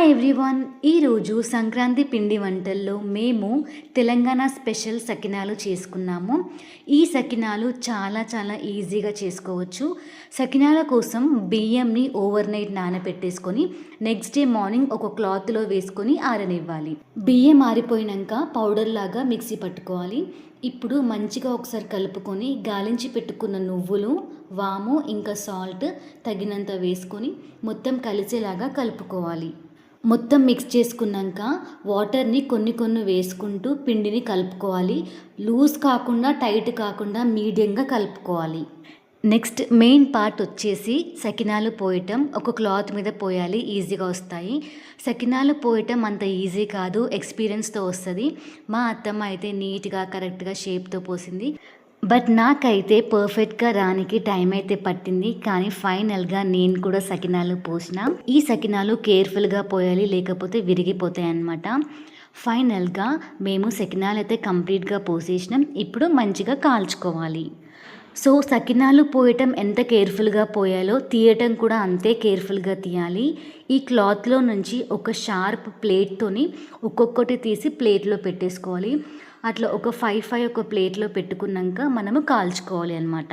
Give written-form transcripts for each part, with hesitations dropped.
Hi everyone. ఈరోజు సంక్రాంతి పిండి వంటల్లో మేము తెలంగాణ స్పెషల్ సకినాలు చేసుకున్నాము. ఈ సకినాలు చాలా ఈజీగా చేసుకోవచ్చు. సకినాల కోసం బియ్యంని ఓవర్ నైట్ నానబెట్టేసుకొని నెక్స్ట్ డే మార్నింగ్ ఒక క్లాత్లో వేసుకొని ఆరనివ్వాలి. బియ్యం ఆరిపోయినాక పౌడర్ లాగా మిక్సీ పట్టుకోవాలి. ఇప్పుడు మంచిగా ఒకసారి కలుపుకొని గాలించి పెట్టుకున్న నువ్వులు, వాము ఇంకా సాల్ట్ తగినంత వేసుకొని మొత్తం కలిసేలాగా కలుపుకోవాలి. మొత్తం మిక్స్ చేసుకున్నాక వాటర్ని కొన్ని వేసుకుంటూ పిండిని కలుపుకోవాలి. లూజ్ కాకుండా టైట్ కాకుండా మీడియంగా కలుపుకోవాలి. నెక్స్ట్ మెయిన్ పార్ట్ వచ్చేసి సకినాలు పోయటం. ఒక క్లాత్ మీద పోయాలి, ఈజీగా వస్తాయి. సకినాలు పోయటం అంత ఈజీ కాదు, ఎక్స్పీరియన్స్తో వస్తుంది. మా అత్తమ్మ అయితే నీట్గా కరెక్ట్గా షేప్తో పోసింది. బట్ నాకైతే పర్ఫెక్ట్గా రానికి టైం అయితే పట్టింది. కానీ ఫైనల్గా నేను కూడా సకినాలు పోసిన. ఈ సకినాలు కేర్ఫుల్గా పోయాలి, లేకపోతే విరిగిపోతాయి అన్నమాట. ఫైనల్గా మేము సకినాలు అయితే కంప్లీట్గా పోసేసినాం. ఇప్పుడు మంచిగా కాల్చుకోవాలి. సో సకినాలు పోయటం ఎంత కేర్ఫుల్గా పోయాలో తీయటం కూడా అంతే కేర్ఫుల్గా తీయాలి. ఈ క్లాత్లో నుంచి ఒక షార్ప్ ప్లేట్తోని ఒక్కొక్కటి తీసి ప్లేట్లో పెట్టేసుకోవాలి. అట్లా ఒక 5 ఒక ప్లేట్లో పెట్టుకున్నాక మనము కాల్చుకోవాలి అన్నమాట.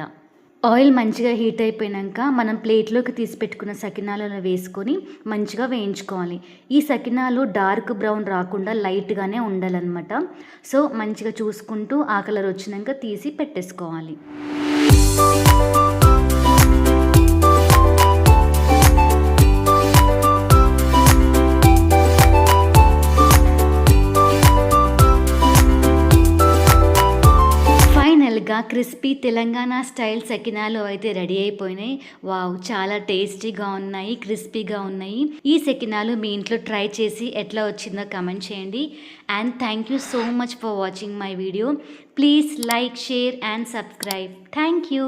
ఆయిల్ మంచిగా హీట్ అయిపోయాక మనం ప్లేట్లోకి తీసి పెట్టుకున్న సకినాలను వేసుకొని మంచిగా వేయించుకోవాలి. ఈ సకినాలు డార్క్ బ్రౌన్ రాకుండా లైట్గానే ఉండాలన్నమాట. సో మంచిగా చూసుకుంటూ ఆ కలర్ వచ్చినాక తీసి పెట్టేసుకోవాలి. క్రిస్పీ తెలంగాణ స్టైల్ సకినాలు అయితే రెడీ అయిపోయినాయి. వావ్, చాలా టేస్టీగా ఉన్నాయి, క్రిస్పీగా ఉన్నాయి. ఈ సకినాలు మీ ఇంట్లో ట్రై చేసి ఎట్లా వచ్చిందో కమెంట్ చేయండి. And thank you so much for watching my video. Please like, share and subscribe. Thank you.